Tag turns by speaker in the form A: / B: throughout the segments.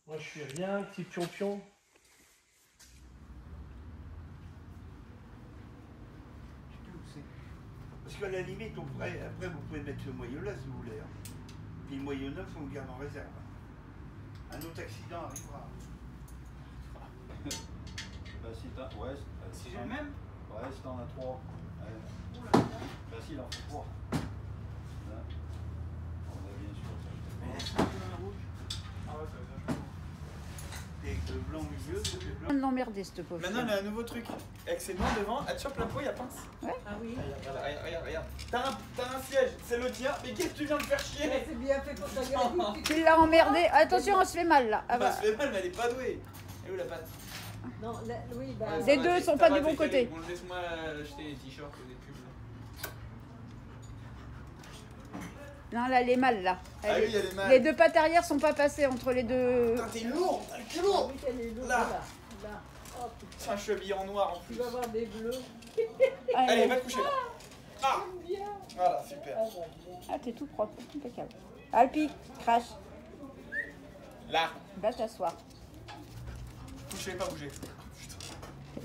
A: Moi je suis rien, petit pion-pion.
B: Parce qu'à la limite, après vous pouvez mettre ce moyeu là si vous voulez. Puis le moyeu neuf, on le garde en réserve. Un autre accident arrivera.
C: Bah si t'as... Ouais,
D: si j'ai le même.
C: Ouais, si t'en as 3. Bah si, il en faut 3. Là. On a bien sûr.
D: Ah ouais, ça va être
B: Et le blanc au milieu, c'est le blanc.
E: On l'emmerder, ce pauvre.
D: Maintenant, elle a un nouveau truc. Avec ses mains devant, elle chope la peau, il y a pince.
E: Ouais.
F: Ah oui.
D: Regarde. T'as un siège, c'est le tien. Mais qu'est-ce que tu viens de faire chier?
F: C'est bien fait pour ta gueule.
E: Tu l'as emmerdé. Attention, on se fait mal là. Ah bah.
D: Elle se fait mal, mais elle est pas douée. Elle est où la patte?
F: Non, oui, bah.
E: Les deux sont pas du bon côté.
D: Bon, laisse-moi acheter des t-shirts ou des pubs.
E: Non, là, elle est mal là.
D: Ah oui, elle est mal.
E: Les deux pattes arrière sont pas passées entre les deux.
D: Putain, t'es lourd, t'es lourd.
F: Oui, elle est lourde,
D: Là.
F: là. Oh, putain.
D: C'est un cheville en noir en
F: Tu
D: plus.
F: vas avoir des bleus.
D: Allez, va te coucher là. Ah,
F: J'aime bien.
D: voilà, super.
F: Ah, j'aime bien.
E: Ah, t'es tout propre, impeccable. Alpi, crash,
D: Là,
E: va t'asseoir.
D: touchez, pas bouger.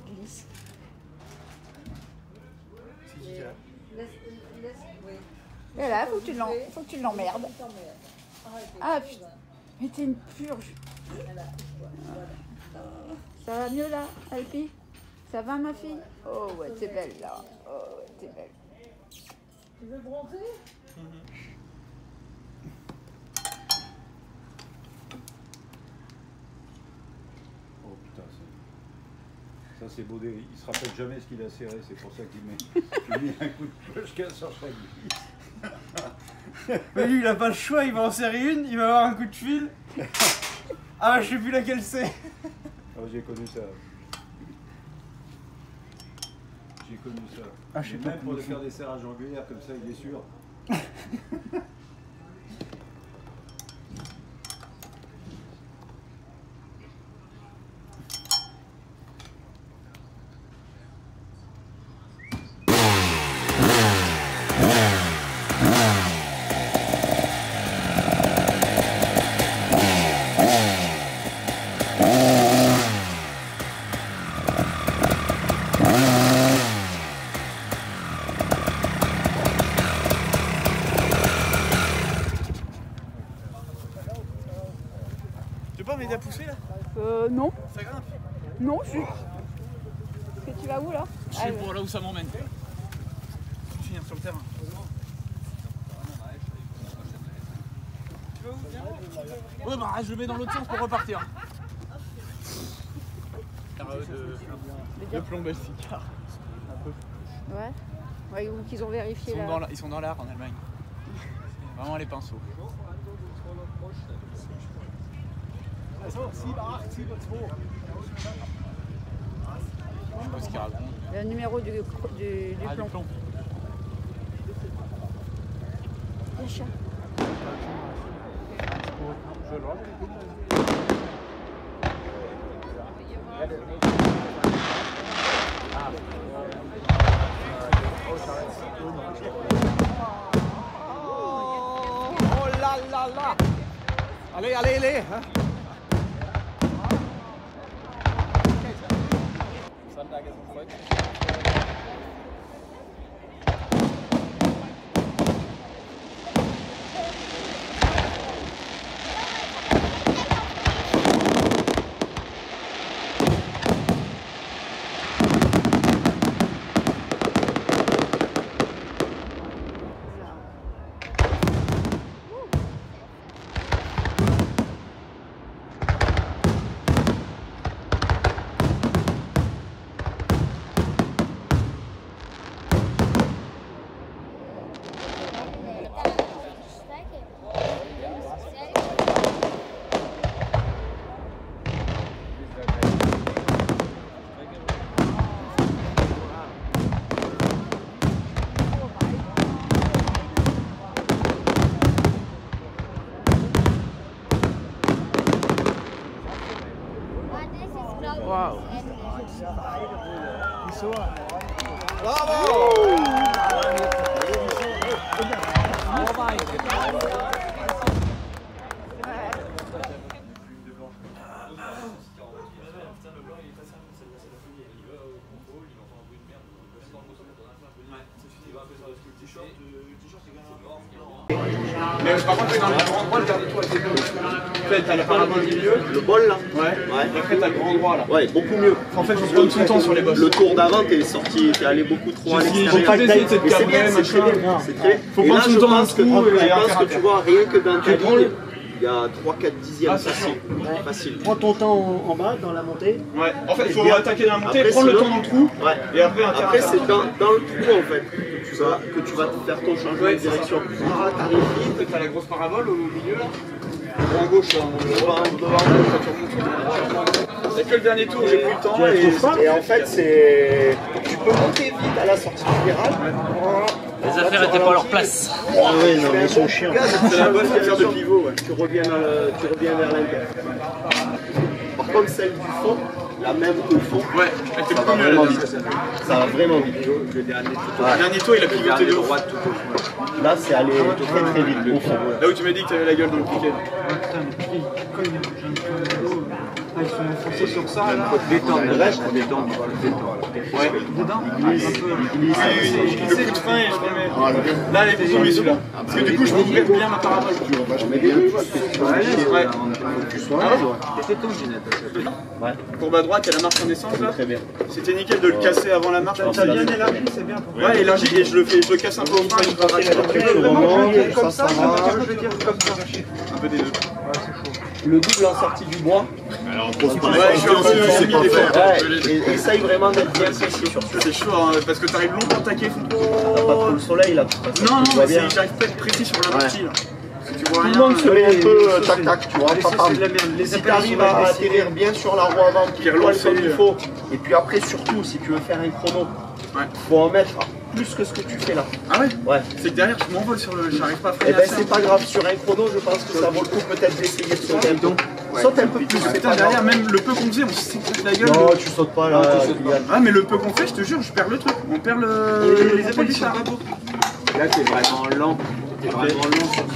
E: Glisse.
D: C'est qui là?
F: Laisse, oui.
E: Et là, faut que tu l'emmerdes.
F: Tu t'emmerdes.
E: Ah putain, mais t'es une purge.
F: Voilà.
E: Ça va mieux là, Alpi? Ça va ma fille? Oh ouais, t'es belle là. Oh ouais, t'es belle.
F: Tu veux bronzer?
C: Oh putain, ça c'est beau. Il se rappelle jamais ce qu'il a serré, c'est pour ça qu'il met un coup de cloche sur chaque vie.
D: Mais lui, il a pas le choix, il va en serrer une, il va avoir un coup de fil. Ah, je sais plus laquelle c'est.
C: Oh, j'ai connu ça. J'ai connu ça.
D: Ah, je sais
C: Mais
D: pas
C: même pour
D: comment
C: le faire des serrages angulaires comme ça, il est sûr.
D: Tu veux pas m'aider à pousser là?
E: Non,
D: Ça grimpe.
E: non, je suis. Est-ce que tu vas où là?
D: Je sais pour là où ça m'emmène. Je vais finir sur le terrain. Tu vas où? Viens. Ouais, bah je le mets dans l'autre sens pour repartir. De plomb Belficard.
E: Ouais. Ouais, ou qu'ils ont vérifié là.
D: Ils sont dans l'art en Allemagne. C'est vraiment les pinceaux. Je sais pas ce qu'il raconte.
E: Le numéro du
D: Ah, du
E: plomb.
D: plomb.
E: Le chat.
D: Oh là là là! Allez, allez, allez! Hein? Sonntag ist ein Volk.
E: Wow.
D: Bravo! Mais par contre, dans le grand endroit, le dernier tour était mieux. En fait, t'as la parabole au milieu.
G: Le bol là.
D: Ouais. Et après, t'as le grand endroit là.
G: Ouais, beaucoup mieux.
D: En fait, on se donne tout le temps sur les bosses.
G: Le tour d'avant, t'es sorti, t'es allé beaucoup trop à l'extérieur.
D: J'ai pas essayé de
G: Mais c'est bien, c'est très bien. C'est très bien.
D: Faut
G: Et
D: prendre
G: là,
D: tout
G: je
D: le temps dans le
G: pense que,
D: trou et
G: je pense
D: faire
G: que
D: un
G: tu vois, rien que dans ta ligne, il y a 3-4 dixièmes facile. Facile.
H: Prends ton temps en bas dans la montée.
D: Ouais, en fait, il faut attaquer dans la montée,
G: Après,
D: prendre le
G: sinon-
D: temps dans le trou,
G: Ouais.
D: et après
G: Après, c'est dans le trou en fait que tu vas faire ton changement de direction. Ah, t'arrives vite.
D: t'as la grosse parabole au milieu là. Ou en gauche, devant, c'est que le dernier tour, j'ai plus le temps.
G: Et en fait, c'est. Tu peux monter vite à la sortie du virage.
A: Les affaires étaient pas à leur place.
H: Ah oui, non, mais ils sont chiants.
D: C'est la bonne affaire de pivot, ouais.
G: Tu reviens vers l'intérieur. Par contre, celle du fond, la même au fond,
D: Ouais, elle était
G: ça va
D: beaucoup mieux
G: vraiment
D: là.
G: vite. Ça va vraiment vite.
D: Le dernier tour, il a pivoté de droite tout au fond.
G: Là, c'est allé très très vite au fond.
D: Là où tu m'as dit que t'avais la gueule dans le piquet.
H: Ils sont foncés sur ça là.
G: Détendre, reste.
D: Ouais. Le coup de frein et je remets. Là, elle est tombée celui-là. Parce que du coup, je peux ouvrir bien ma parabole. Ouais. Courbe à droite, il y a la marche en essence là.
G: Très bien.
D: C'était nickel de le casser avant la marche.
H: T'as bien élargi, c'est bien.
D: Ouais, élargi et je le casse un peu au frein. Je rattache
H: Comme ça,
G: je
H: veux dire comme ça.
D: un peu des deux.
G: Le double en sortie du bois.
D: Ouais, je suis un peu semi-défait.
G: Essaye vraiment d'être bien précis sur ce.
D: C'est chaud hein, parce que t'arrives longtemps à taquer.
G: T'as pas trop le soleil là.
D: Non,
G: tu vois bien.
D: j'arrive pas à être précis sur la partie là. Si tu vois
G: Tout
D: rien.
G: le monde se met un peu tac-tac, tu vois.
H: C'est de la merde. Les
G: Si
H: appels
G: tu arrives
H: sont
G: à
H: mal
G: atterrir bien sur la roue avant, qui
D: relance,
G: roule comme
D: c'est
G: il faut, et puis après surtout, si tu veux faire un chrono, faut en mettre plus que ce que tu fais là.
D: Ah ouais.
G: Ouais.
D: C'est que derrière, je m'envole sur le. J'arrive pas à
G: Et
D: freiner.
G: ben c'est pas grave, sur un chrono, je pense que ça vaut le coup peut-être d'essayer de sauter un peu. Saute un peu plus, c'est
D: Putain,
G: pas
D: derrière,
G: grave.
D: même le peu qu'on faisait, on s'éclate la gueule.
G: Non, tu sautes pas là, Kylian.
D: Ah, mais le peu qu'on fait, je te jure, je perds le truc. On perd le.
H: Les appels sont pas beaux.
I: Là, t'es vraiment lent. T'es vraiment lent sur ce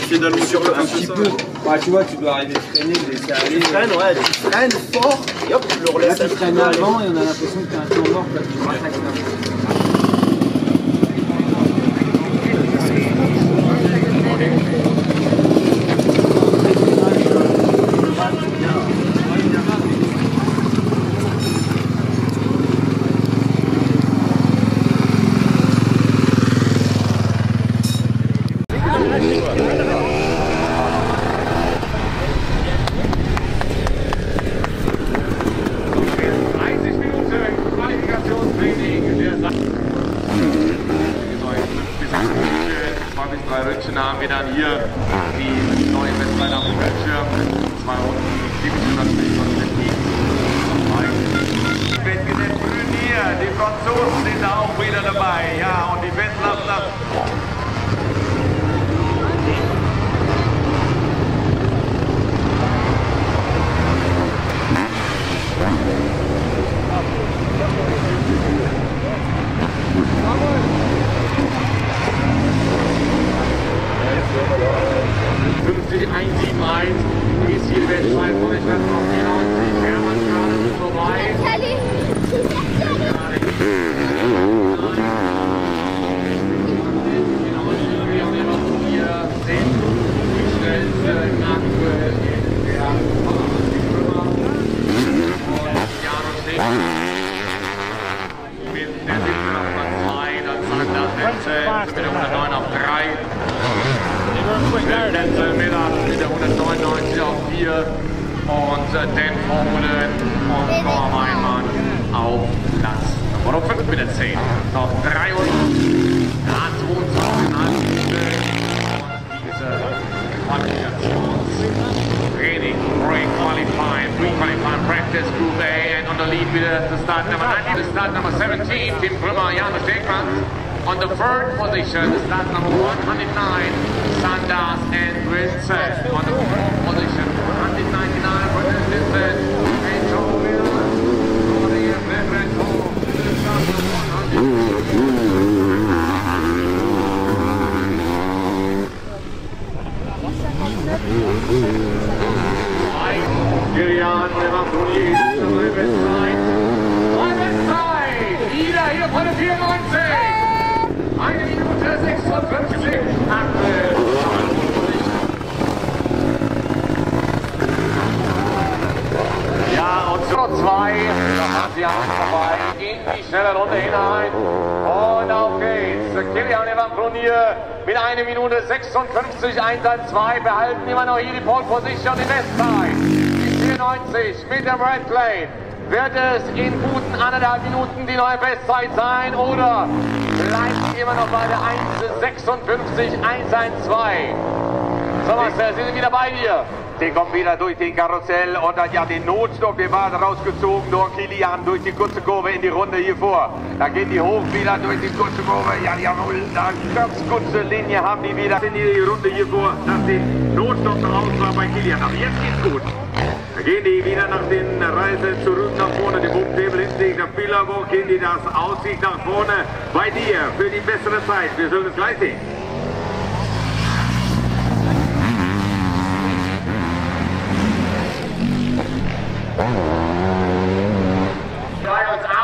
D: Essayer d'aller sur le
I: un petit peu. Bah, tu vois, tu dois arriver à freiner, laisser aller.
G: Tu freines, ouais, tu freines fort, et hop, tu le
I: Là,
G: relèves
I: tu
G: un petit
I: freines
G: peu.
I: avant et on a l'impression que t'es un temps mort, là, tu rattaques là.
J: Haben wir dann hier die neue Westline auf dem Bildschirm. 2 Runden, 750 Wenn wir den Grünen hier, die Franzosen sind auch wieder dabei. Ja, und die Westlander. Ist hier Westline von der Stadt auf 94. Hermann gerade vorbei. Wir sind die schnellste aktuell in der Firma. Und Janus steht mit der 7 auf Platz 2, dann Sander Netze mit der 109 auf 3. Netze mit der 199 auf 4 und Dan Formelen und Norm Einmann auf Platz Nummer 5 mit der 10. Noch 3 und 22 diese Qualifikationstraining, pre-qualifying practice Group A, and on the lead with the start number 90, the start number 17, Tim Brümmer, Janus Dekranz. On the third position, the start number 109, Sanders and Vincent. On the fourth position, 199, Brendan Vincent. And Joe Miller, Claudia Bebeto, the start number 100. Julian Leverkusen, Westside. Westside, wieder hier von der 94. schnelle Runde hinein. Und auf geht's. Kilian Evanbrun hier mit 1 Minute 56, 1:2 behalten immer noch hier die Pole Position in Westzeit. Die 94 mit der Brad Lane. Wird es in guten 1,5 Minuten die neue Bestzeit sein oder bleibt immer noch bei der 1:56, 1:2? So, Marcel, Sie sind wieder bei dir.
K: Der kommt wieder durch den Karussell und hat ja den Notstopp, der war rausgezogen durch Kilian durch die kurze Kurve in die Runde hier vor. Da gehen die hoch wieder durch die kurze Kurve. Ja, jawohl, da ganz kurze Linie haben die wieder in die Runde hier vor, dass den Notstopp raus war bei Kilian. Aber jetzt geht's gut. Da gehen die wieder nach den Reisen zurück nach vorne. Die Buchtabel hinten, der Fehler, wo gehen die das aussieht nach vorne bei dir für die bessere Zeit. Wir sollen es gleich sehen.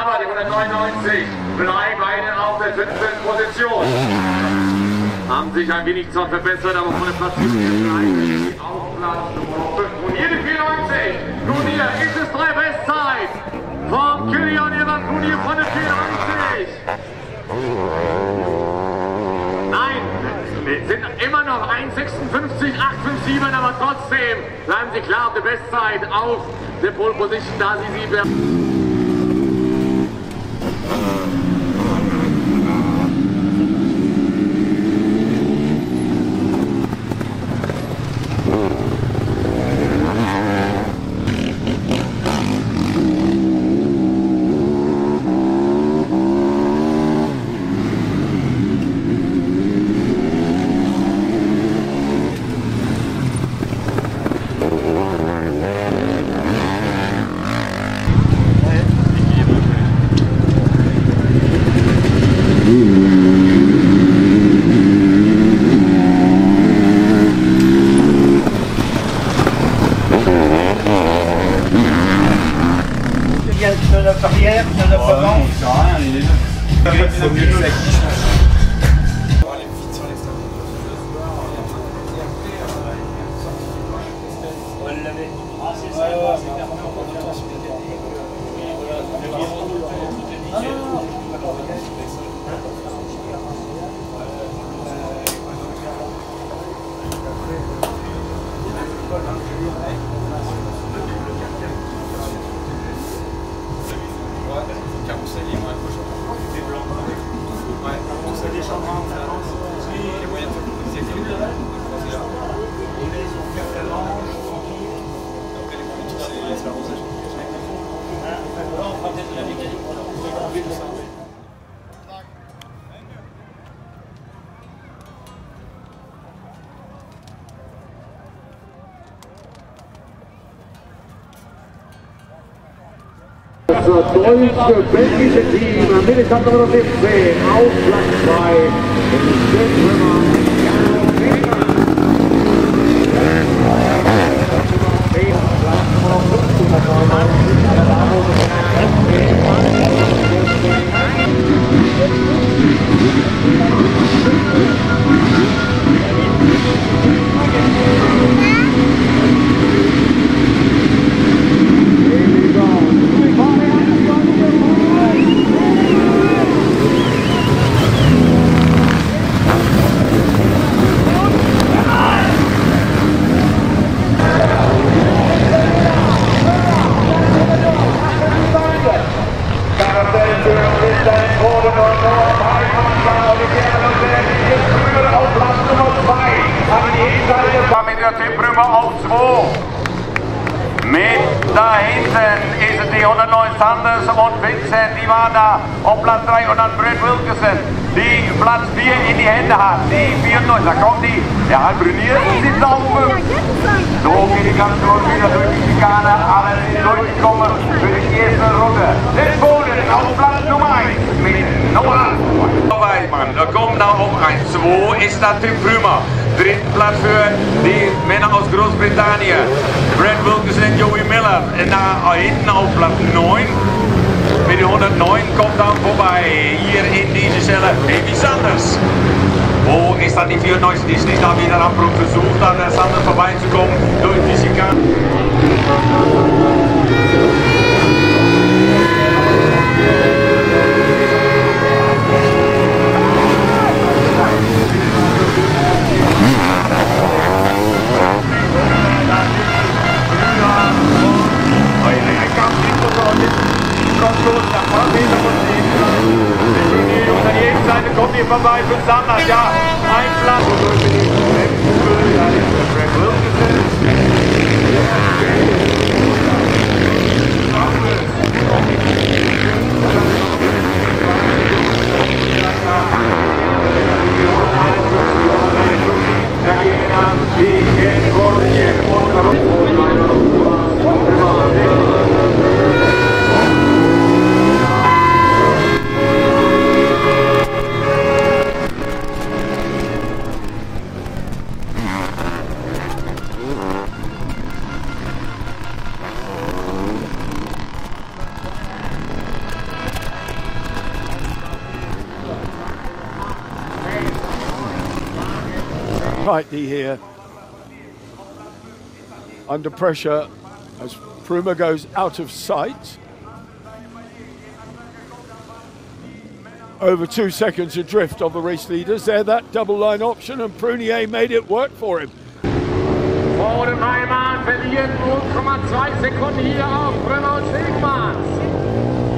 J: Aber die 199 bleiben auf der 5. Position. Haben sich ein wenig zwar verbessert, aber von der Platzierung auf Platz Nummer 5. Und hier die 94. Nun hier ist es 3 Bestzeit vom Kilian Evanbrun hier von der 94. Nein, wir sind immer noch 1:56, 8:57, aber trotzdem bleiben sie klar auf der Bestzeit auf der Pole Position, da sie werden.
B: Barrière, il y en a pas tant.
D: Ça sert à rien, il est neuf. Il faut mieux que ça qui change.
J: Das deutsche-belgische Team am Minnestand Nummer 17 auf Platz 2 in
K: auf 2. Mit da hinten ist es die 109 Sanders und Vincent, die waren da auf Platz 3 und dann Brad Wilkinson, die Platz 4 in die Hände hat, die 94, da kommt die, der Halbrunier sitzt auf 5. So geht die ganze Runde wieder durch die Schikane, alle sind durchgekommen für die erste Runde. Den Boden auf Platz Nummer 1 mit Noah Weidmann, da kommt noch auf 1. 2 ist das Tim Prümer. Dritten Platz für die Männer aus Großbritannien. Brad Wilkinson, Joey Miller. Da hinten auf Platz 9. Mit 109 kommt dann vorbei. Hier in diese Stelle Davy Sanders. Wo ist dann die 94? Die ist nicht da wieder am versucht, an der Sanders vorbeizukommen durch die Schikane. super weit mit Sanders, ja, ein Platz.
L: Tightly here, under pressure as Pruma goes out of sight. Over 2 seconds adrift of the race leaders. There, that double line option, and Prunier made it work for him.
J: Bodenheimer verliert 0,2 Sekunden hier auf Pruma und Stegmann.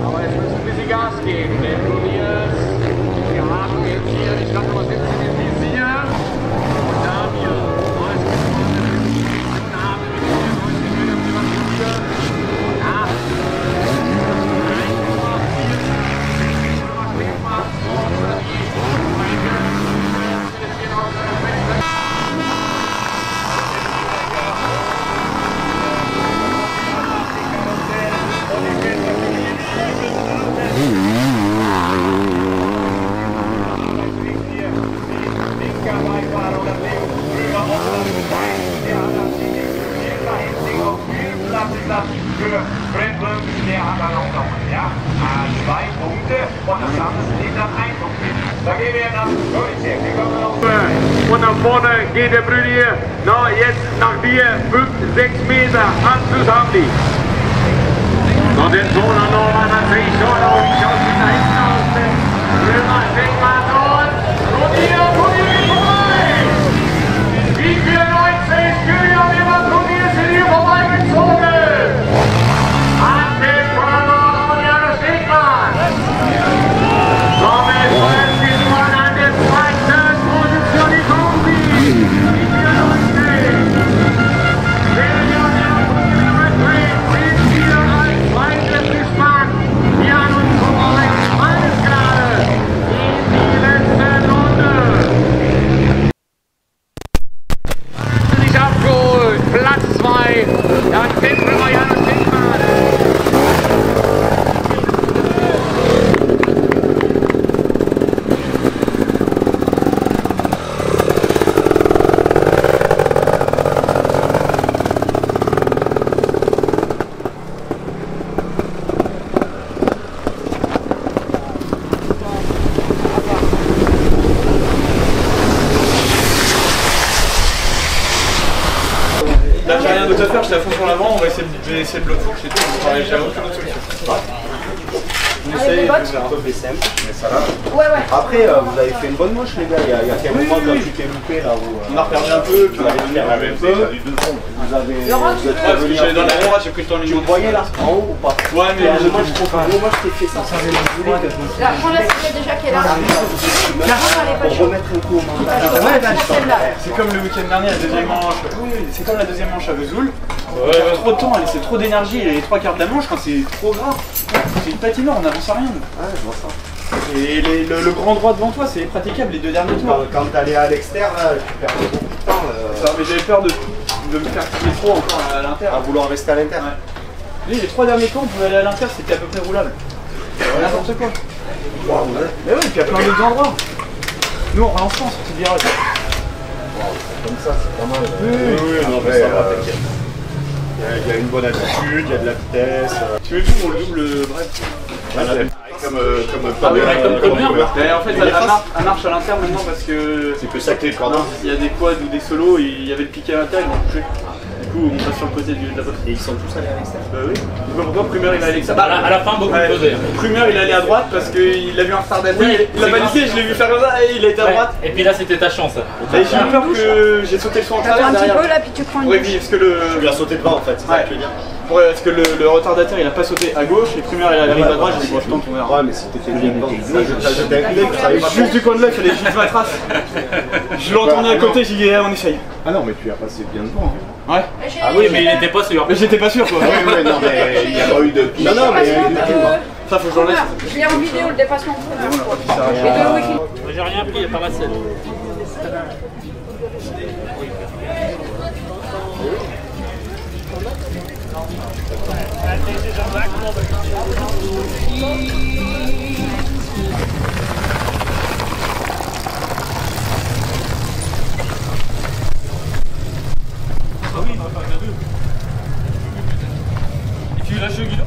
J: Aber jetzt müssen ein bisschen Gas geben, denn Pruniers, wir haben jetzt hier die Startnummer 17 im Visier. Und da wir
K: für Brandon, der hat dann auch noch, ja, 2 Punkte und das andere steht dann 1 Punkt. Da gehen wir nach Deutschland, wir kommen noch.
J: Und nach vorne geht der Brüder, jetzt nach dir 5, 6 Meter an zusammen. Und den Ton an Norman, dann sehe ich schon, wie schaut es da hinten aus? Römer, Stegmann und hier, geht vorbei! Die 94, Julian immer Turnier sind hier vorbeigezogen!
D: Là j'ai rien d'autre à faire, j'étais à fond sur l'avant, on va essayer de bloquer, je sais pas, j'ai aucune autre solution. On essaye,
G: mais ça va. Après, vous avez fait une bonne manche, les gars. Il y a quelques moments quand tu t'es loupé là où.
D: On a reperdu un peu, puis on a perdu un peu.
G: Vous avez.
D: J'allais dans la droite, j'ai pris le temps de
G: Tu me voyais là, en haut ou pas?
D: Ouais, mais
G: moi je trouve que moi je t'ai fait ça.
E: Là, on a déjà qu'elle a.
G: Pour remettre un coup au mental.
D: C'est comme le week-end dernier, la deuxième manche. C'est comme la deuxième manche à Vesoul. Trop de temps, c'est trop d'énergie, les 3 quarts de la manche, c'est trop grave. C'est une patinoire, on n'avance à rien.
G: Ouais, je vois ça.
D: Et le grand droit devant toi, c'est praticable les 2 derniers tours.
G: Quand t'allais à l'extérieur, là, tu perds beaucoup de temps.
D: Ça, mais j'avais peur de me faire tirer trop encore à l'inter.
G: À vouloir rester à l'inter.
D: Ouais. Les 3 derniers tours, on pouvait aller à l'inter, c'était à peu près roulable. N'importe quoi.
G: Wow,
D: mais oui, puis il y a plein d'autres endroits. Nous, on relance en sortie de virage.
G: Comme ça, c'est pas mal.
D: Oui,
G: non, mais ça va, t'inquiète. Il y a une bonne attitude, il y a de la vitesse.
D: Tu veux tout, on le double bref.
G: Comme
D: en fait, elle marche à l'inter maintenant parce que.
G: C'est que ça que t'es pardon.
D: Il y a des quads ou des solos, il y avait le piqué à l'inter, ils vont toucher. Du coup, on passe sur le côté de la poste.
G: Et ils sont tous allés à l'extérieur.
D: Bah oui. Pourquoi Prumer il est allé avec ça?
A: À la fin, beaucoup de posés.
D: Prumer il est allé à droite parce qu'il a vu un retard d'atterre. Il a validé, je l'ai vu faire comme ça et il a été à droite.
A: Et puis là, c'était ta chance.
D: Et j'ai eu peur que j'ai sauté le son en travers
E: Attends un petit
D: derrière.
E: peu là, puis tu prends une.
D: Oui, parce que le.
G: Tu lui as sauté devant en fait, c'est ça que tu veux dire.
D: Parce que le retardateur il a pas sauté à gauche, et Prunière il arrive à droite, j'ai dit bon je tente, on verra.
G: Ouais mais si t'étais bien dedans, t'as jeté un coup d'œil, tu savais pas.
D: Juste du coin de l'œil, il fallait juste ma trace. Je l'ai entendu à côté, j'ai dit on essaye.
G: Ah non mais tu as passé bien devant.
D: Ouais.
A: Ah oui, mais il était pas sûr.
D: Mais j'étais pas sûr quoi.
G: Ouais non mais il n'y a pas eu de... Non non mais...
D: Ça faut que j'en laisse.
E: Je l'ai en vidéo, le dépassement.
A: J'ai rien pris, il n'y a pas Marcel.
D: Ah oui, on va faire deux. Et tu lâches le guidon.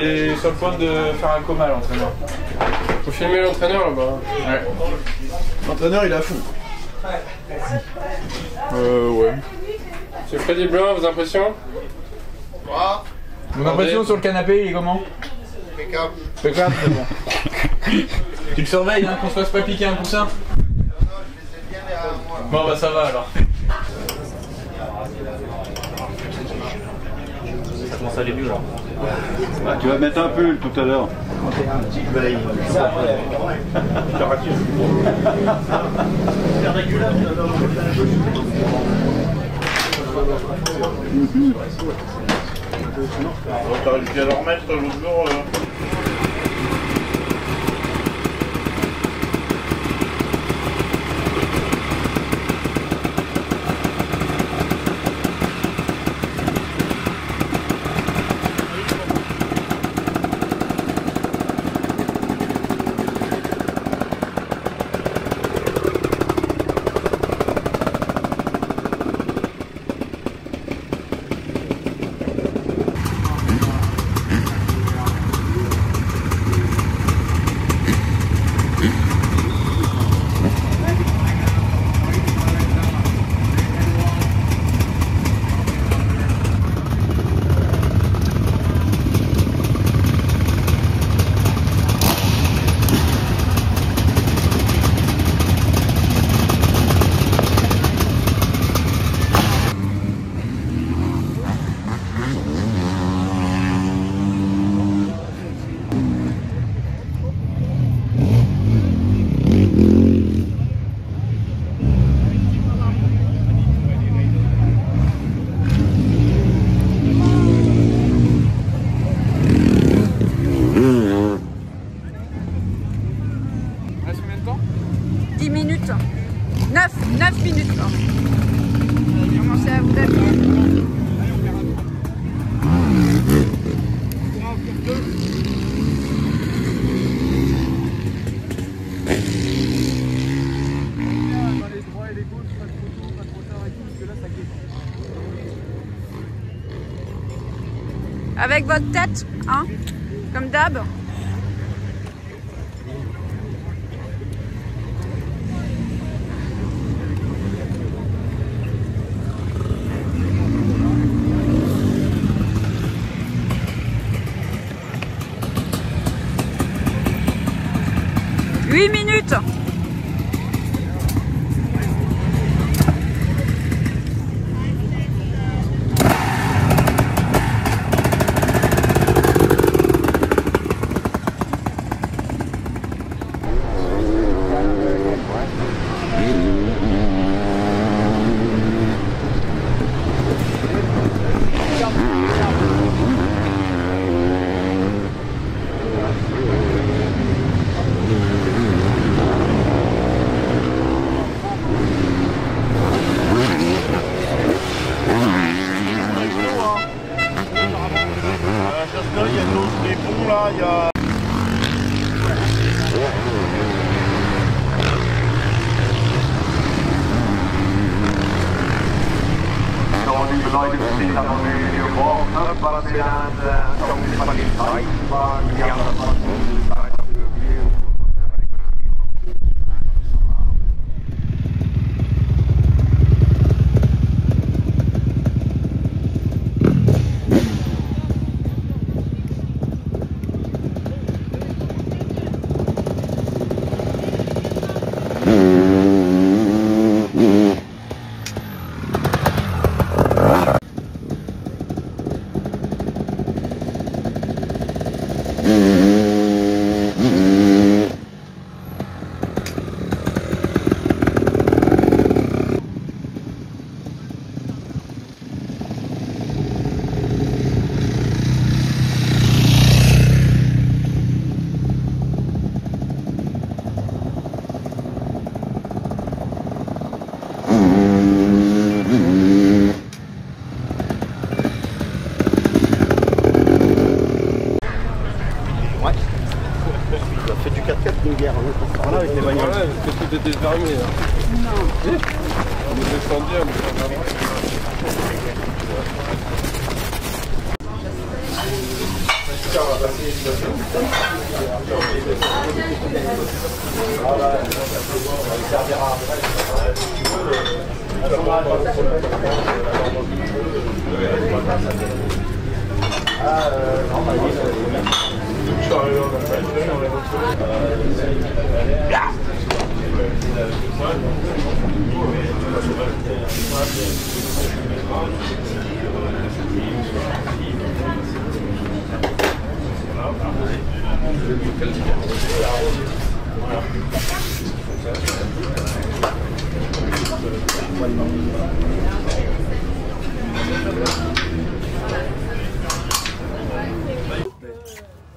D: Il est sur le point de faire un coma l'entraîneur.
M: Faut filmer l'entraîneur là-bas.
D: Ouais.
N: L'entraîneur il est à fond.
M: Ouais. C'est Freddy Blanc, vos impressions?
D: Mon impression sur le canapé, il est comment?
N: Impeccable.
D: Impeccable, c'est bon. Tu le surveilles, hein, qu'on se fasse pas piquer un coussin? Bon bah ça va alors.
A: Ça commence à aller mieux là.
C: Ah, tu vas mettre un pull tout à l'heure.
N: T'aurais dû le remettre l'autre jour.
D: Reste combien de temps?
E: 10 minutes. 9 minutes. Commencez à vous habiller. Avec votre tête, hein, comme d'hab. Huit minutes.
N: Il y a des ponts là, il y a...
K: liebe Leute, wir stehen da noch hier morgen, was wir dann von den Zeichenwagen, die haben das mal
M: Tout était fermé.
E: Non.
M: On est descendu, on est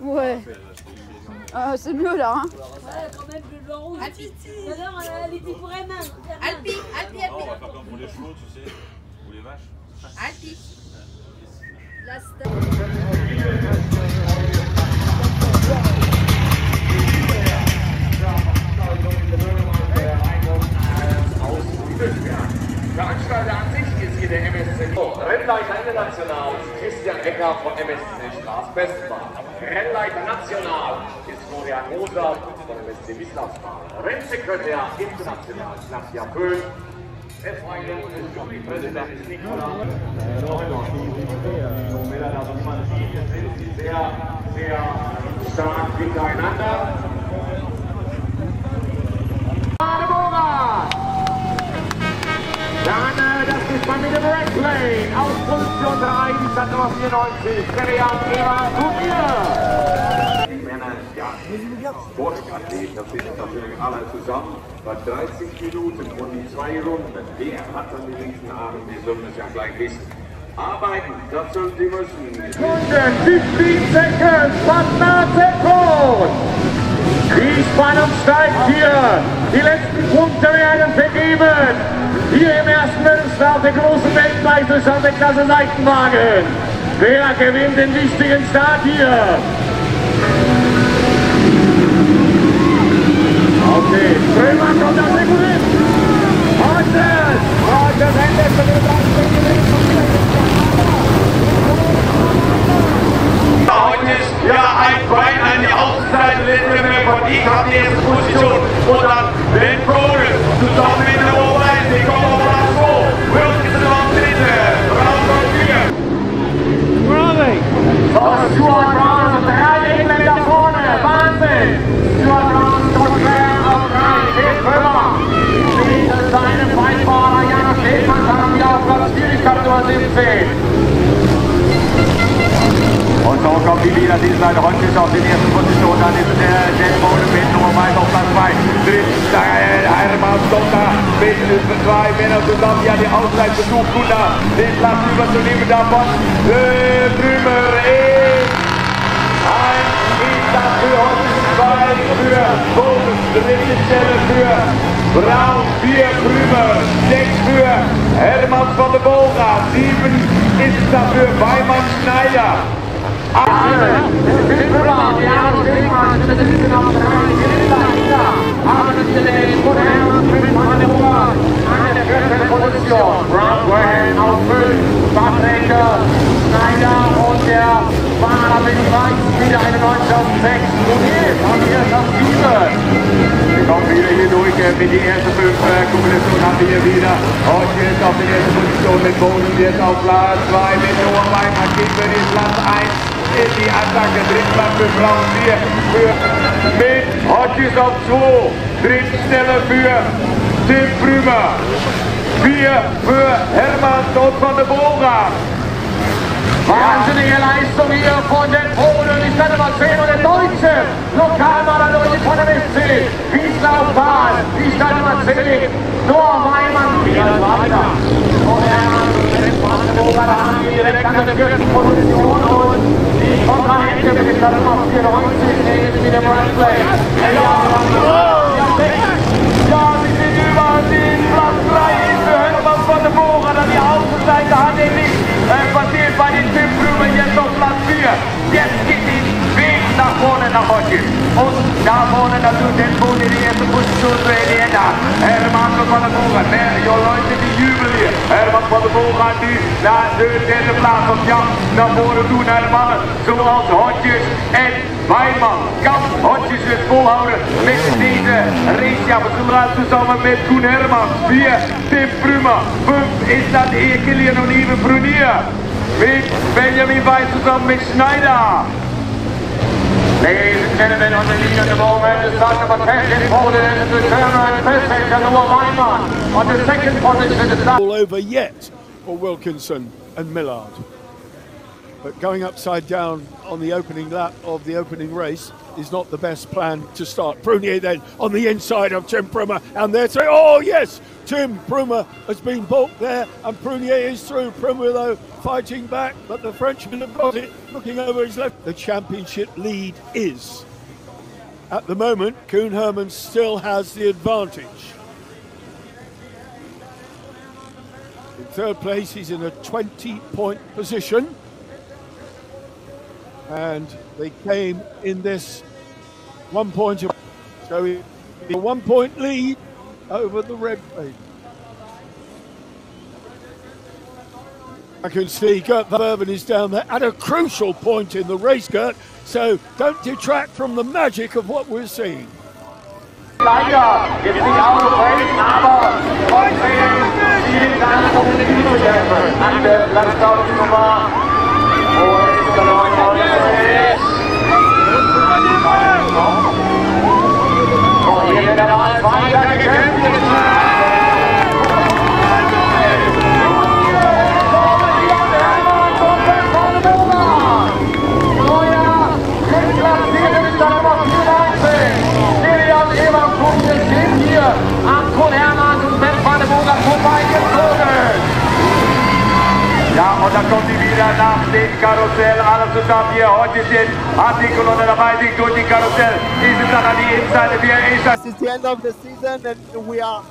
E: Ouais. C'est mieux là. Hein.
F: Ouais, quand même, le blanc rouge. Alpi. Alors, elle était pour elle-même. Alpi, Alpi, Alpi.
N: On va faire comme pour les chevaux, tu sais, ou les vaches.
F: Alpi. La
K: Veranstalter an sich ist hier der MSC. Rennleiter international ist Christian Ecker von MSC Straßbestbahn. Rennleiter national ist Florian Moser von MSC Wieslavsbahn. Rennsekretär international Nadja Böhl. F1 ist Präsident Nikola Neumann. Also wie man sieht, sind sie sehr, sehr stark hintereinander. Dann das ist man mit dem Red Lane aus Position 3, die Stadt Nummer 94, Ferian Eva Turnier. Die Männer, ja, Sportathleten, das sind natürlich alle zusammen bei 30 Minuten und die 2 Runden. Wer hat dann die Riesenarme, wir sollen es ja gleich wissen. Arbeiten, das sollen sie müssen. 15 Seconds, fast 9 Sekunden. Die Spannung steigt hier. Die letzten Punkte werden vergeben. Hier im ersten Wettbewerb der großen Weltmeisterschaft der Klasse Seitenwagen. Wer gewinnt den wichtigen Start hier? Okay, Prima kommt aus der Gewinn. Und das Ende für den Heute ist ja ein Bein an die Außenseite von ich habe die erste Position und dann Ben Broden zusammen mit der Oberlein, die kommen auf Platz 2, Wilkinson auf dritte, Brown auf 4. Brother! So, Stuart Brown und 3 Engländer vorne, Wahnsinn! Stuart Brown und Claire auf 3, geht rüber! Hinter seinem Beifahrer Janos Schäfmann haben wir auf Platz 4, ich glaube Nummer 17. Und so kommt die Liederdienstleiter Röntgen auf den ersten Position, dann ist der Jet Bode mit Nummer 5 auf Platz 2. Hermann Sonntag mit 2 Männern zusammen, ja die Auszeit versucht Gunnar den Platz überzunehmen davon. Brümer ein Dienstag für Holz, 2 für Boden, dritte Stelle für Braun, 4 Brümer, 6 für Hermann von der Bora, 7 ist dafür Weimann Schneider. Brown auf 5. Schneider und der Fahrer mit die Weißen wieder eine 9.6. Prunier auf die erste auf 7. Wir kommen wieder hier durch mit die erste 5. Kombination haben wir hier wieder. Und jetzt auf die erste Position mit Boden jetzt auf Platz 2 mit Noah Weimann geht für den Platz 1 in die Attacke. Drittplatz für Frauen 4 mit Hodges auf 2. Drittstelle für Tim Prümer. 4 für Hermann Todt von der Bora. Wahnsinnige Leistung hier von den Polen. Die Stelle Nummer 10 und der Deutsche. Lokalmarathon von dem FC. Wieslaw Pahl. Die Stelle Nummer 10. Noah Weimann. Wieder weiter. Und Hermann von der Bora. Da haben wir direkt an der vierten Position. Und die Kontrahente mit der Stelle Nummer 94 nehmen wieder Bradley. Ja, sie sind über den Platz 3 für Hermann von der Bora. Dann die Außenseite hat er nicht passiert bei den Tim Prümer. Jetzt auf Platz 4. Jetzt geht den Weg nach vorne nach Hodges. Und da vorne natürlich den Boden in die erste Position für Eliana. Hermann von der Bora. Ja, Leute, die jubeln hier. Hermann van der Bora die naar de derde plaats op Jan naar voren toe naar de mannen. Zoals Hodges en Weimann. Kan Hodges het volhouden met deze race? Ja, we zullen uit samen met Koen Hermans. 4 Tim Prümer. 5 is dat Kilian Olive Prunier. Met Benjamin Weiss zusammen mit Schneider. Ladies and gentlemen, on the lead at the moment, the start number 10 is Poland, the German president, Noah Weimann. On the second position, the start.
L: All over yet for Wilkinson and Millard. But going upside down on the opening lap of the opening race is not the best plan to start. Prunier then on the inside of Tim Prümer, and they're saying, oh yes, Tim Prümer has been balked there, and Prunier is through. Prümer though fighting back, but the Frenchman have got it, looking over his left. The championship lead is, at the moment, Koen Hermans still has the advantage. In third place, he's in a 20-point position. And they came in this 1 point of, so a 1 point lead over the red plate. I can see Gert Verben is down there at a crucial point in the race, Gert, so don't detract from the magic of what we're seeing.
K: Leider jetzt nicht aufgefallen, aber trotzdem vielen Dank um die Hilfe an der Landtagsnummer. Ja, und dann kommt die wieder nach dem Karussell, alles zusammen hier. Heute sind Artikel und dabei liegt durch die Karussell. Ist es dann an die Innenseite, wie er ist.
O: This is the end of the season, and we are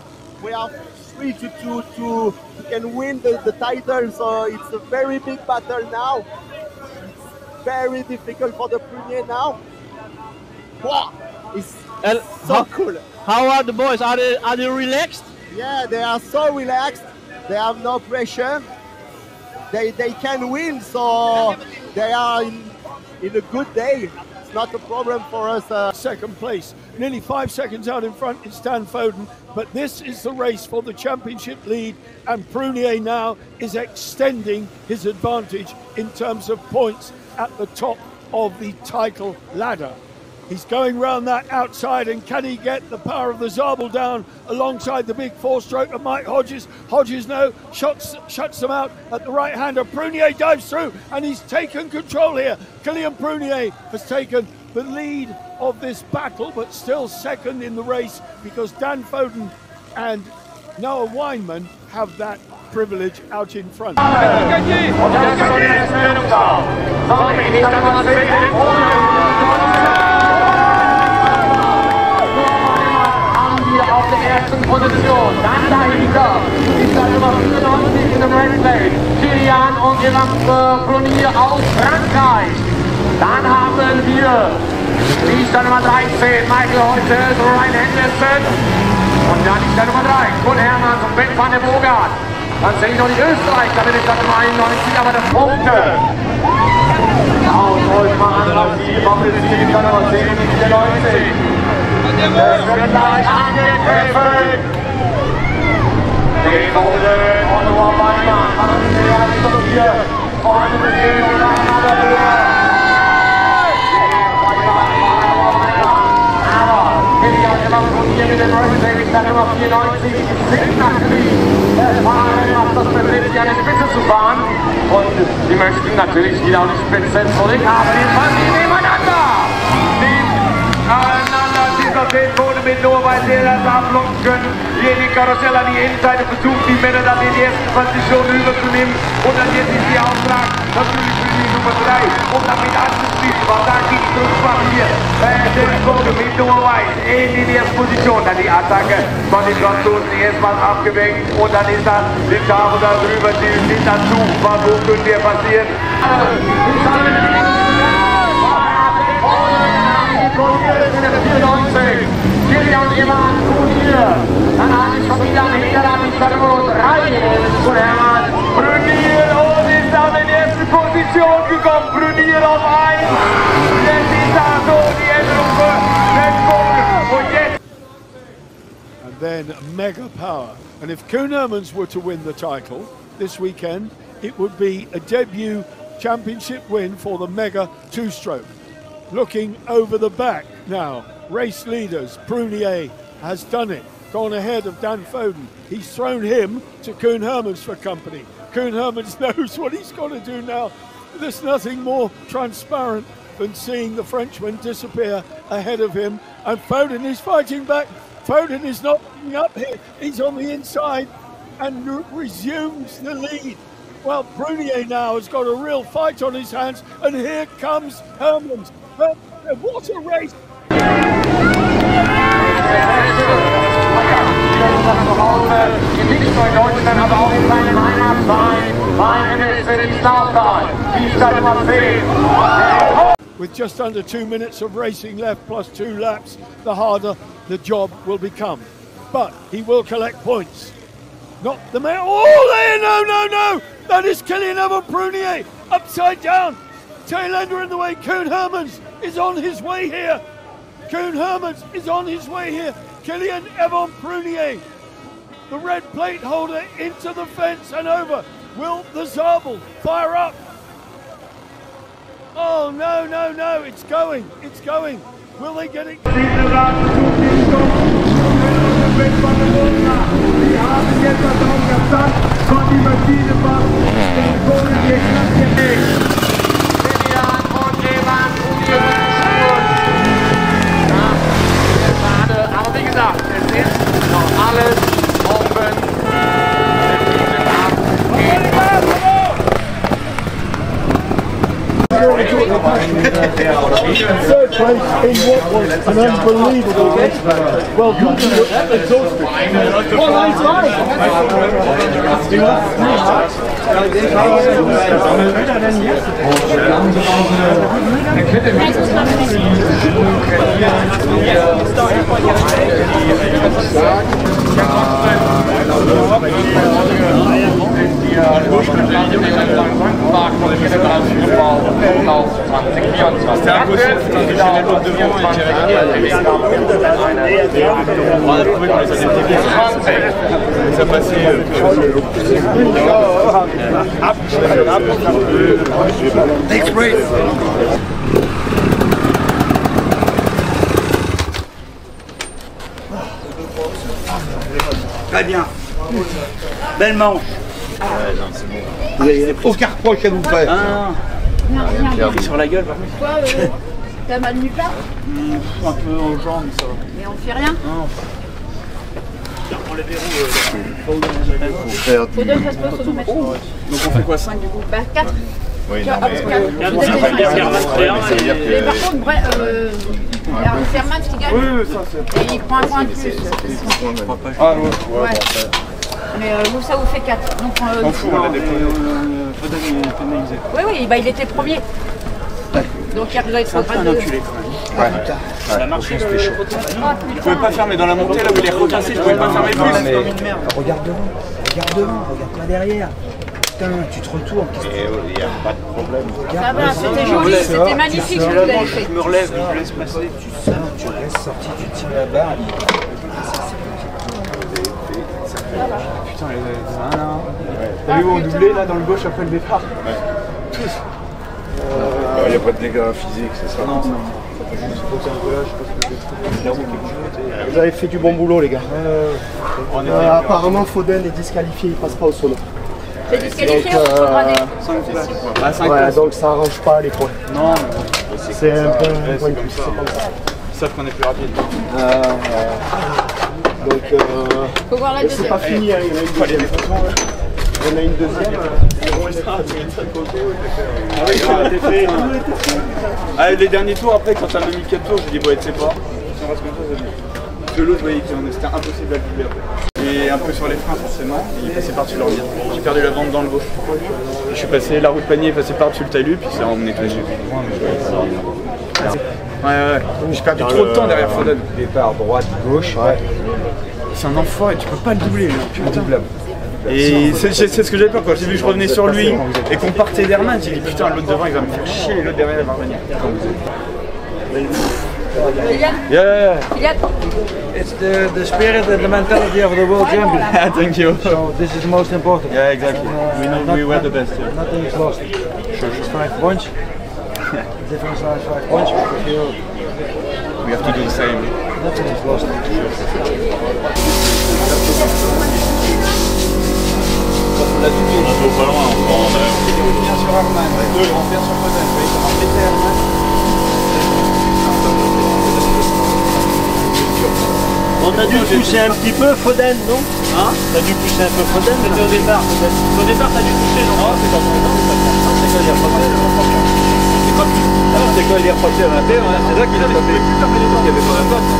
O: free to can win the title. So it's a very big battle now. It's very difficult for the Prunier now. Wow, it's so cool.
P: How are the boys? Are they relaxed?
O: Yeah, they are so relaxed. They have no pressure. They can win, so they are in a good day. It's not a problem for us.
L: Second place, nearly 5 seconds out in front is Stan Foden, but this is the race for the championship lead, and Prunier now is extending his advantage in terms of points at the top of the title ladder. He's going round that outside, and can he get the power of the Zabel down alongside the big four-stroke of Mike Hodges? Hodges, no, shuts them out at the right-hander. Prunier dives through, and he's taken control here. Kilian Prunier has taken the lead of this battle, but still second in the race because Dan Foden and Noah Weimann have that privilege out in front.
K: Auf der ersten Position, dann dahinter ist der Nummer 95 in der Red Plate, Kilian und Prunier aus Frankreich. Dann haben wir die Nummer 13, Michael Holtes, Ryan Henderson. Und dann ist der Nummer 3, Koen Hermans und Ben van der Bogart. Dann sehe ich noch die Österreicher mit dem Platz Nummer 91, aber das Punkte. Ausholt mal an auf die Mobilität, Platz Nummer 10, die 94. Es wird gleich angegriffen. Die Bude von Noah Weimann, haben sie also hier vorne mit dem und hier mit dem Mercedes Platz Nummer 94 sind natürlich erfahren, was das betrifft, hier an die Spitze zu fahren. Und sie möchten natürlich wieder auf die Spitze zurück, aber die fahren die nebeneinander. Dieser Feldboden mit Noah, weil sie das ablocken können. Hier die Karussell an die Innenseite versucht, die Männer dann in die ersten 20 Stunden überzunehmen. Und dann jetzt ist die Auftrag natürlich für die Nummer 3, um damit anzuziehen. Was da gibt Druckmann hier. Feldboden mit Noah Weiß in die erste Position. Dann die Attacke von den Franzosen erstmal abgeweckt. Und dann ist dann die Tafel da drüber, die sind dazu. Was wo könnte hier passieren? Kilian Ivan Prunier. Dann habe ich schon wieder am Hinterrad die Nummer 3 von Hermann Prunier und ist dann in die erste Position gekommen. Prunier auf 1. Jetzt ist da so die Änderung für Feldboden. Und jetzt.
L: And then mega power. And if Koen Hermans were to win the title this weekend, it would be a debut championship win for the mega two-stroke. Looking over the back now, race leaders, Prunier has done it, gone ahead of Dan Foden. He's thrown him to Koen Hermans for company. Koen Hermans knows what he's got to do now. There's nothing more transparent than seeing the Frenchman disappear ahead of him. And Foden is fighting back. Foden is not up here. He's on the inside and resumes the lead. Well, Prunier now has got a real fight on his hands. And here comes Hermans. What a race! With just under 2 minutes of racing left plus 2 laps, the harder the job will become. But he will collect points. Not the man. Oh, there! No! That is Kilian Evan Prunier upside down. Tail ender in the way. Koen Hermans is on his way here. Koen Hermans is on his way here. Kilian Evan Prunier, the red plate holder, into the fence and over. Will the Zabel fire up? Oh, no. It's going. Will they get it?
K: Aber wie gesagt, es ist noch alles offen.
L: Third place in what was an unbelievable race. Well, good to look exhausted.
B: Next race. Très bien. Belle manche.
N: Ouais, non, c'est bon.
B: Vous avez aucun reproche à vous faire.
D: Sur la gueule, par contre.
E: Toi, t'as mal nulle part?
D: Un peu aux jambes, ça va.
E: Mais on fait rien?
D: Non.
E: Faut deux faces pas au sommet.
D: Donc on fait quoi, 5 du coup?
E: Bah 4.
N: Oui,
E: non, mais... Mais par contre, Hermans qui gagne, et il prend un point de plus.
D: Ah ouais.
E: Mais vous, ça vous fait 4. Donc,
D: on fout, on a des pénalisés.
E: Oui, bah, il était premier. Donc il doit être
D: C'est un peu un enculé quand même.
G: Ouais.
A: Ça a marché le
D: Il pouvait pas fermer dans la montée là où il est repassé, il pouvait pas fermer plus.
G: Mais regarde devant, regarde pas derrière. Putain, tu te retournes. Il n'y a pas de problème.
E: Ça va, c'était joli, c'était magnifique ce que vous avez fait.
D: Je me relève, je me laisse passer.
G: Tu restes sorti, tu tires la barre.
D: Putain, les t'as vu où on doublait là dans le gauche après le départ? Tous.
C: Il n'y a pas de dégâts physiques, c'est ça?
D: Non.
O: Vous avez fait du bon boulot, les gars. Apparemment, Foden est disqualifié, il passe pas au solo.
E: C'est disqualifié ou programmé?
O: 5 ouais, donc ça arrange pas les points.
D: Non,
O: c'est un peu un point de plus. C'est comme ça.
D: Ils savent qu'on est plus rapide.
O: Donc,
E: faut voir la deuxième.
O: C'est pas fini, hein, il y en a une deuxième. Il y en a une deuxième.
D: Les derniers tours, après, quand t'as mis 4 tours, je dis, bon, tu sais pas. Si on reste comme ça, c'est bien. Parce que l'autre, vous voyez, c'était impossible à doubler après. Et un peu sur les freins, forcément, il est passé par-dessus l'orbitre. J'ai perdu la vente dans le gauche. Je suis passé, la roue de panier est passée par-dessus le talus, puis ça a emmené tout. Ouais. J'ai perdu trop de temps derrière Foden.
G: Départ droite, gauche. Ouais.
D: C'est un enfoiré, tu peux pas le doubler, là. Putain. Et c'est ce que j'avais peur quand j'ai vu que je revenais sur lui et qu'on partait d'Herman, j'ai dit putain l'autre devant il va me faire chier et l'autre derrière il va revenir. Yeah.
Q: It's the spirit and the mentality of the world champion.
D: Thank you.
Q: So this is the most important.
D: Yeah, exactly. We know we were the best. Yeah.
Q: Nothing is lost.
D: Sure.
Q: It's 5 points. Difference is 5 points.
D: We have to do the same.
Q: Nothing is lost.
N: On a pas loin, on
D: vient sur Herman, on vient sur Foden, on va embêter Herman.
O: On a dû pousser un petit peu Foden, non?
A: Hein?
O: T'as dû pousser un peu Foden?
A: C'était au départ, peut-être. Au départ, t'as dû pousser, non?
C: Non, c'est quand il est repassé. Alors, c'est quand il est repassé à l'intérieur, c'est là qu'il a tapé. Parce qu'il n'y avait pas de place.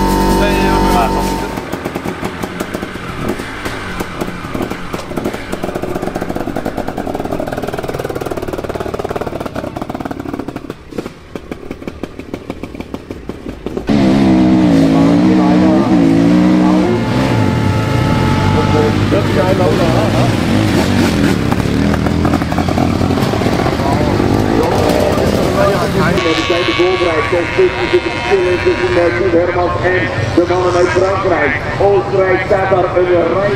K: Hermans en de mannen uit Frankrijk. Oostenrijk staat daar een rij.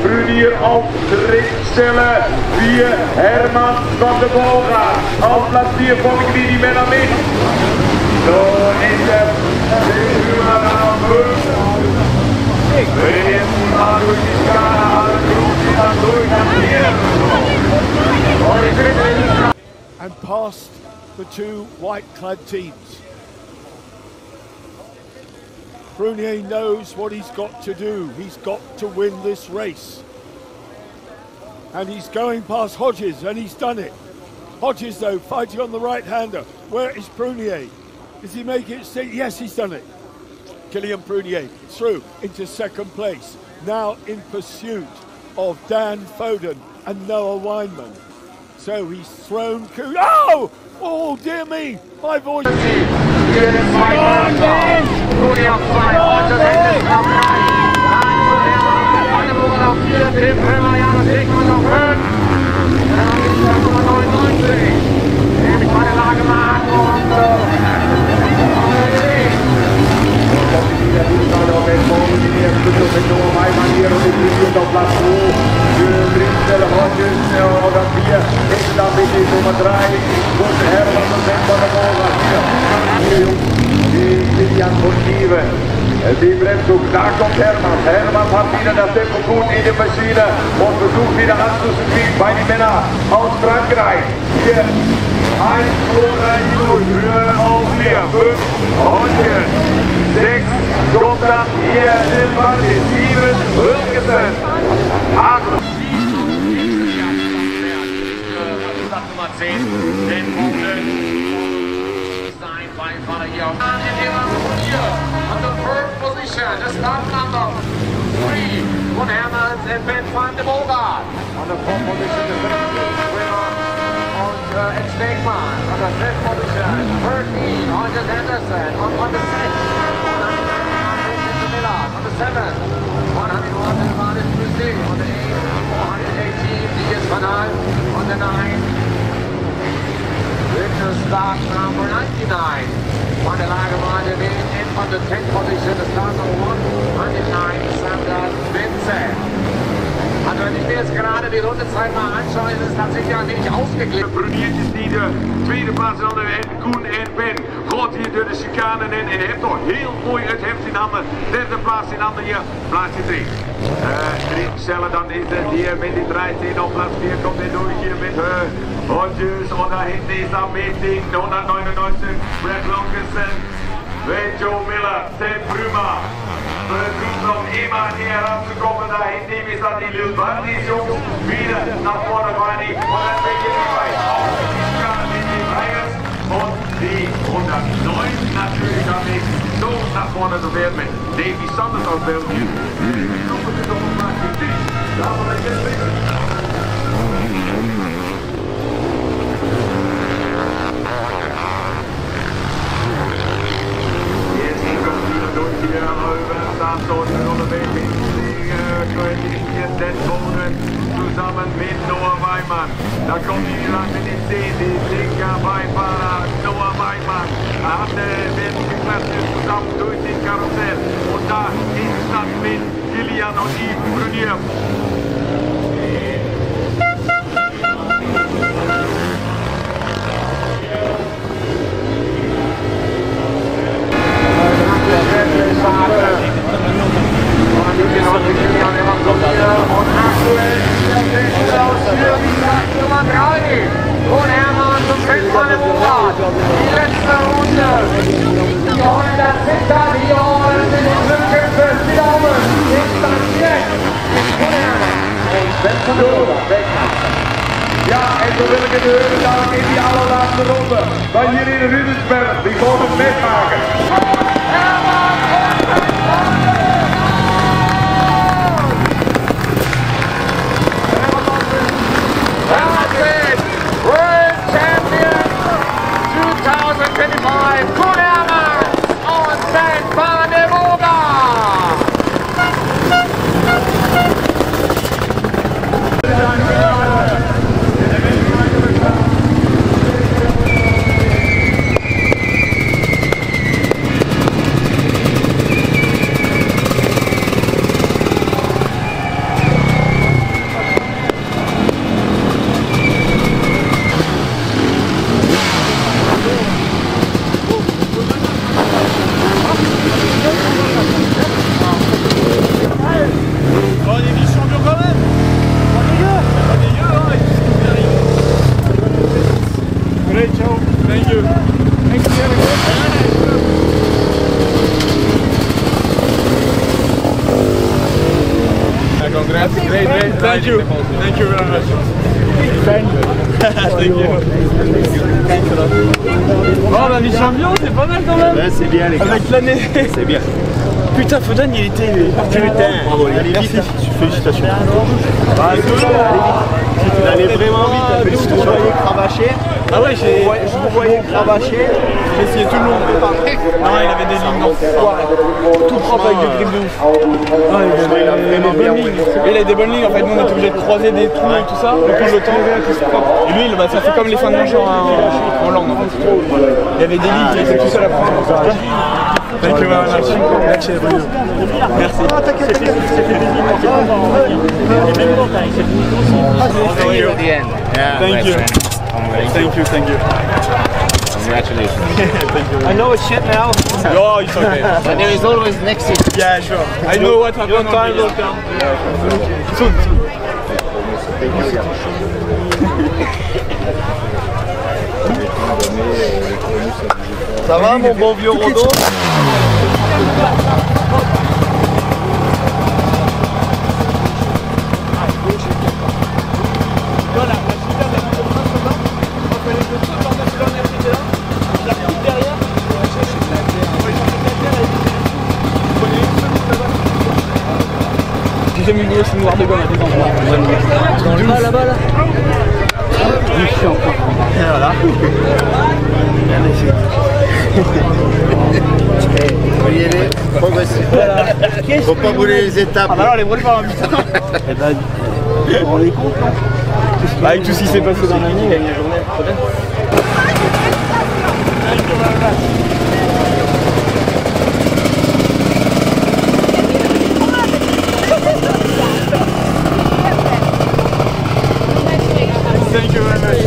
K: Brunier op stellen via Herman van de Bolgaard. Op plaats 4 volgen die met hem in. Zo is het.
L: And past the two white-clad teams. Prunier knows what he's got to do. He's got to win this race. And he's going past Hodges, and he's done it. Hodges, though, fighting on the right-hander. Where is Prunier? Does he make it? Yes, he's done it. Kilian Prunier through into second place. Now in pursuit of Dan Foden and Noah Weinman. So he's thrown... Oh! Oh, dear me! My voice...
K: De dan ben je nummer 3. Goed, Herman van de Volga hier. Kilian von Kieven. Die Bremshoek, daar komt Herman. Herman hat wieder das Tempo gut in der Maschine und versucht wieder anzuschieben bei den Männern aus Frankreich. Hier 1, 2, 3, gut, für auf 4, 5 und 6 kommt dann hier in Bandi, 7 Wilkinson, 8.
J: Nummer 10, den Punkten. Sein Beifahrer hier auf hier on the third position, the start number 3 von Hermanns and Ben van de Bogart. On the fourth position, the winner und Ed Stegman. On the fifth position, 13, Roger Anderson. On the sixth, 100 Miller. On the seventh, 101 Martin Brusé. On the eighth, 418, Diaz Van Hal. On the ninth, Richard Stark number 99. On the Lagermann and on the 10th position, the start number 199, Sanders Vincent. Also wenn ich mir jetzt gerade die Rundezeit mal anschaue, ist es tatsächlich ein wenig ausgeglichen.
K: Bruniert is niet de tweede plaats dan de Koen en Ben. Gaat hier door de chicanen en heeft toch heel mooi het heft in handen. Derde plaats in handen hier, plaatsje 3. Cellen dan is het hier met die 13 op plaats 4 komt hij door hier met Hodges. En daar hinten is dan meeting 199, Brad Wilkinson, Joe Miller, Sam Bruma. Versucht noch immer näher ranzukommen, da hinten ist dann die Lil Bandis Jungs wieder nach vorne rein und dann beginnt die Fight. Die Tigers und die 109 natürlich am Weg so nach vorne zu werden mit Davy Sanders aus Belgien. Zusammen mit Noah Weimann. Da kommt die Land in die 10, die linker Beifahrer Noah Weimann. Er hat den geklatscht zusammen durch den Karussell. Und da ist das mit Kilian und Yves Brunier.
J: Nummer 3 von Hermann zum Feld von der Bogart. Die letzte Runde. Die Holländer sind da, die Holländer sind in den Kämpfen. Die Daumen ist das jetzt von Hermann. Und Feld von der Bogart.
K: Ja, en zo wil ik het horen dan in die allerlaatste ronde. Van hier in Rudensberg, die gaan het metmaken.
J: World Champion 2025, Koen Hermans on Ben van de Bogart.
D: Thank you. Thank you very much. Thank you. Oh, on a mis champion, c'est pas mal quand même.
G: Ouais, c'est bien les gars.
D: Avec l'année.
G: C'est bien.
D: Putain, Foden il était.
G: Putain, bravo, il allait vite. Félicitations. Ah, il allait vraiment vite. Je te voyais cravacher.
D: Ah ouais,
G: je vous voyais cravacher.
D: J'ai essayé tout le long. Non, il avait des lignes d'enfoiré. Tout propre avec des grippes de ouf.
G: Ouais, il a vraiment bien roulé.
D: Il a des bonnes lignes, en fait, nous on était obligés de croiser des trous et tout ça, pour prendre le temps. Et lui, bah, ça fait comme les fins de manche en Hollande en fait. Il y avait des lignes qui étaient tout seul à prendre. Thank you very much. Merci. Thank you.
I: Yeah,
D: Thank you. Thank you, thank you.
I: Congratulations.
D: Thank you.
H: I know it's shit now.
D: Oh, it's okay.
I: But there is always next season.
D: Yeah, sure. I know what happened.
H: Your time will come.
D: Soon.
O: Ça va mon bon vieux Rodo?
H: J'ai mis une grosse noire de gomme à des endroits. Dans le bas là-bas là.
O: Et voilà. Faut y aller progressivement. Faut pas brûler les étapes.
H: Ah bah alors les brûle pas en même temps. Eh ben, vous vous rendez compte là?
D: Avec tout ce qui s'est passé dans l'année, il y a une journée peut-être. Thank you very much.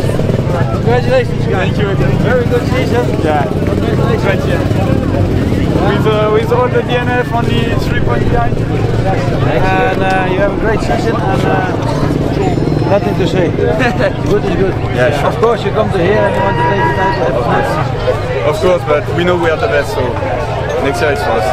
H: Congratulations guys.
D: Thank you.
H: Very good season.
D: Yeah. Congratulations. With all the DNF only 3 points behind.
H: And you have a great season and nothing to say. Good is good.
D: Yeah, sure.
H: Of course you come to here and you want to take the title. That's nice.
D: Of course, but we know we are the best, so next year it's for us.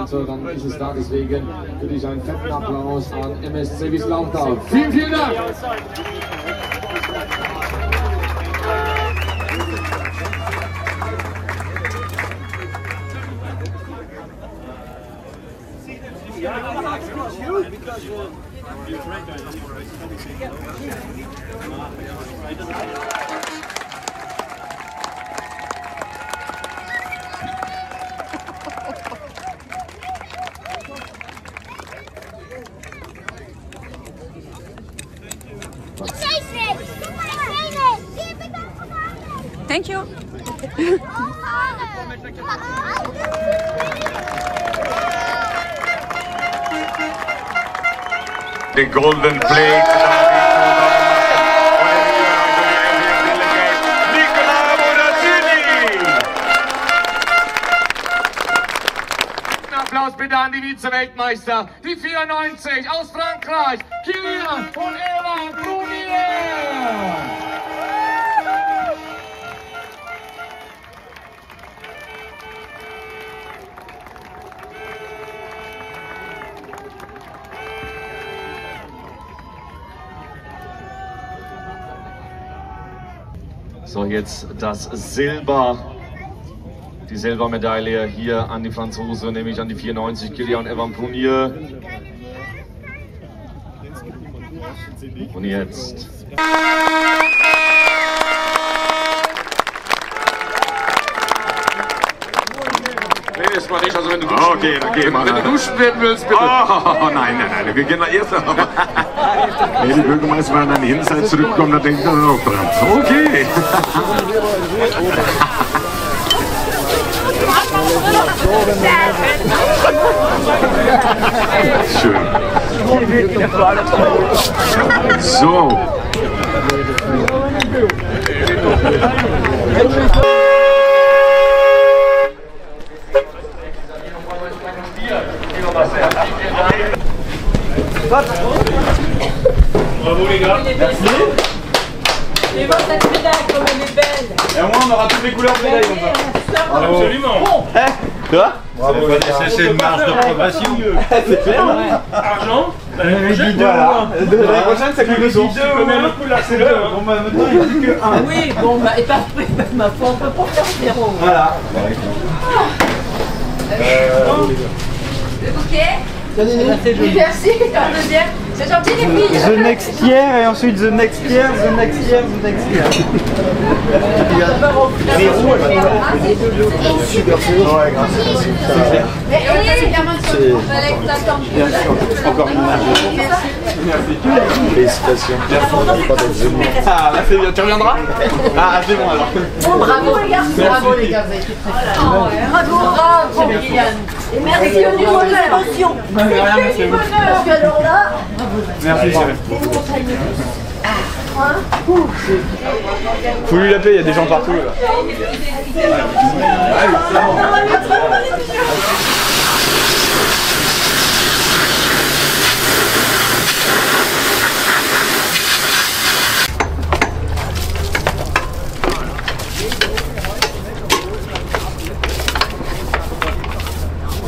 J: Und dann ist es da, deswegen würde ich einen fetten Applaus an MSC Wieslautertal. Vielen, vielen Dank!
E: Thank you.
K: The golden plate. Applaus bitte an die Vize-Weltmeister, die 94 aus Frankreich, Kilian und Evan Prunier. So, jetzt das Silber, die Silbermedaille hier an die Franzosen, nämlich an die 94, Kilian Evan Prunier. Und jetzt. Nee, das war nicht, also wenn du duschen, okay, dann geh mal. Wenn du duschen werden willst, bitte. Oh, nein, wir gehen da erst. Nee, die Bürgermeister waren an die Hinseite zurückgekommen, da denkt man auch dran. Okay. Schön. So.
A: Bravo les gars.
F: Merci. Et voir cette médaille comme elle est belle.
D: Et au moins on aura toutes les couleurs de médailles comme ça.
A: Absolument.
D: Tu vois?
C: Bravo, c'est une marge de progression.
D: C'est clair.
A: Argent.
D: L'année prochaine, ça coûte 2 c'est le. Bon, bah maintenant il n'y a que 1.
F: Ah oui, bon, bah, et pas ma foi, on peut pas faire 0.
D: Voilà.
F: Le bouquet. Merci, un deuxième. C'est gentil les filles.
H: The next year et ensuite the next year, the next year, the next year.
O: Super chaud. Ouais, grâce à ça.
F: Mais c'est bien sûr.
O: Encore une image.
N: Félicitations.
D: Ah, là c'est bien, tu reviendras? Ah, c'est bon alors.
F: Bon, bravo les garçons, bravo les gars, vous avez été très forts. Bravo, Kylian. Et merci du bonheur. Attention. C'est du bonheur. Parce que alors là,
D: Merci, faut lui la paix, il y a des gens partout là.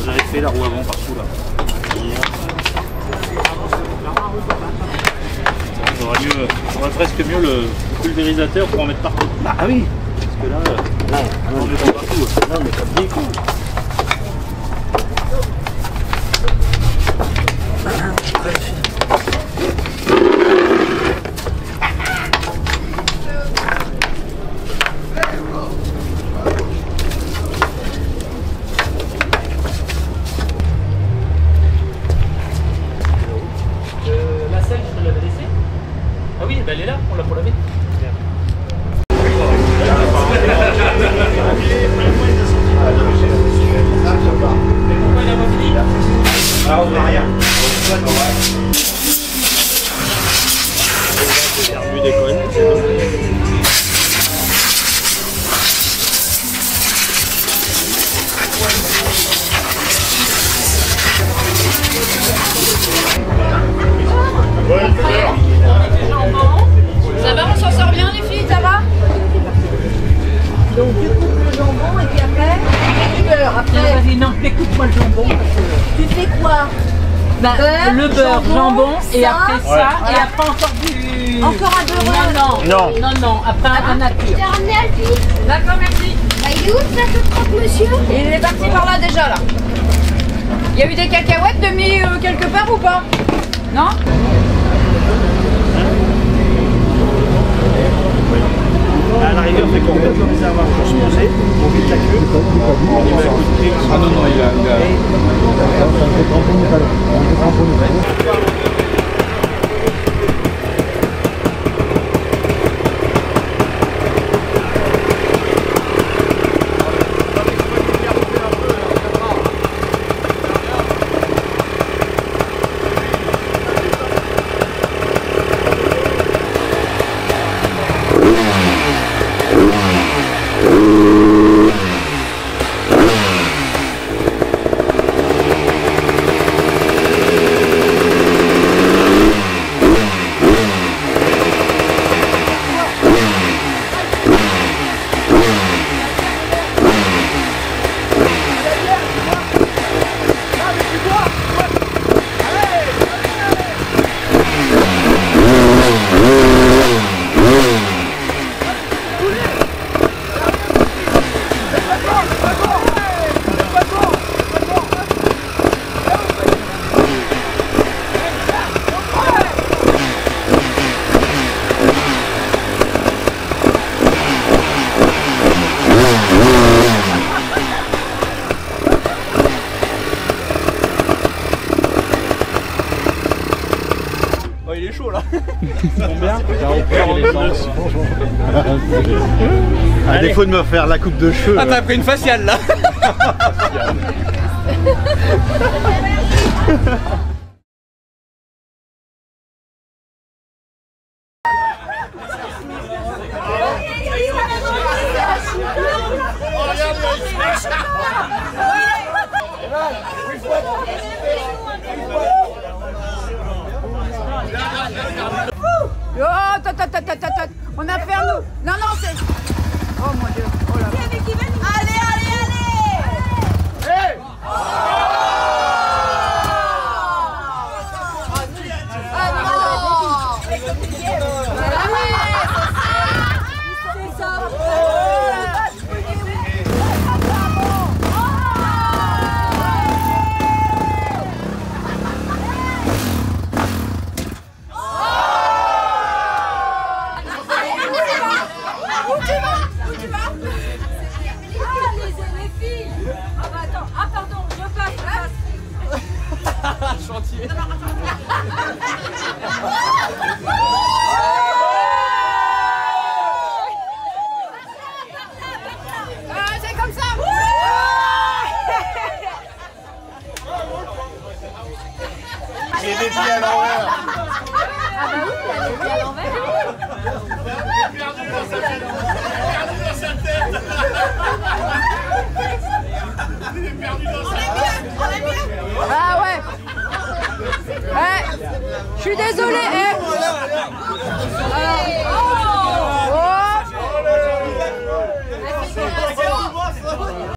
N: J'avais fait la roue avant partout là. On aurait presque mieux le pulvérisateur pour en mettre partout. Ah oui. Parce que là, on met pas partout. Là, on met pas des coups.
Q: La selle, je te l'avais laissée. Ah oui, ben elle est là, on l'a pour laver.
N: Ah, on n'a rien. Lui déconne.
E: Ça va, on s'en sort bien les filles, ça va?
F: donc tu coupes le jambon et puis après, du beurre. Après,
R: vas-y, non, écoute-moi le jambon.
F: tu fais quoi?
R: Bah,
F: Beurre,
R: le beurre, jambon, et
F: ça,
R: après ça,
F: voilà.
R: et après encore du...
F: Encore un beurre?
R: Non, après un nature.
E: D'accord, merci.
F: Il est où ça se trompe, monsieur?
E: Il est parti par là déjà, là. Il y a eu des cacahuètes de mis quelque part ou pas? Non?
N: À la rigueur, fait qu'on remet le réservoir pour se poser, on vide la queue, on y met un coup de pied.
D: Ah non, il a... Oh, il est chaud là.
N: Combien?
G: À défaut de me faire la coupe de cheveux.
D: Ah, t'as pris une faciale là.
E: Oh, on a fait un nous. Non, non, c'est... Oh mon Dieu. Oh là là.
F: Allez, allez, allez!
E: Hey! Ah non!
F: C'est ça!
E: Ah, les filles! Ah bah attends, ah pardon, je passe. Je suis désolée.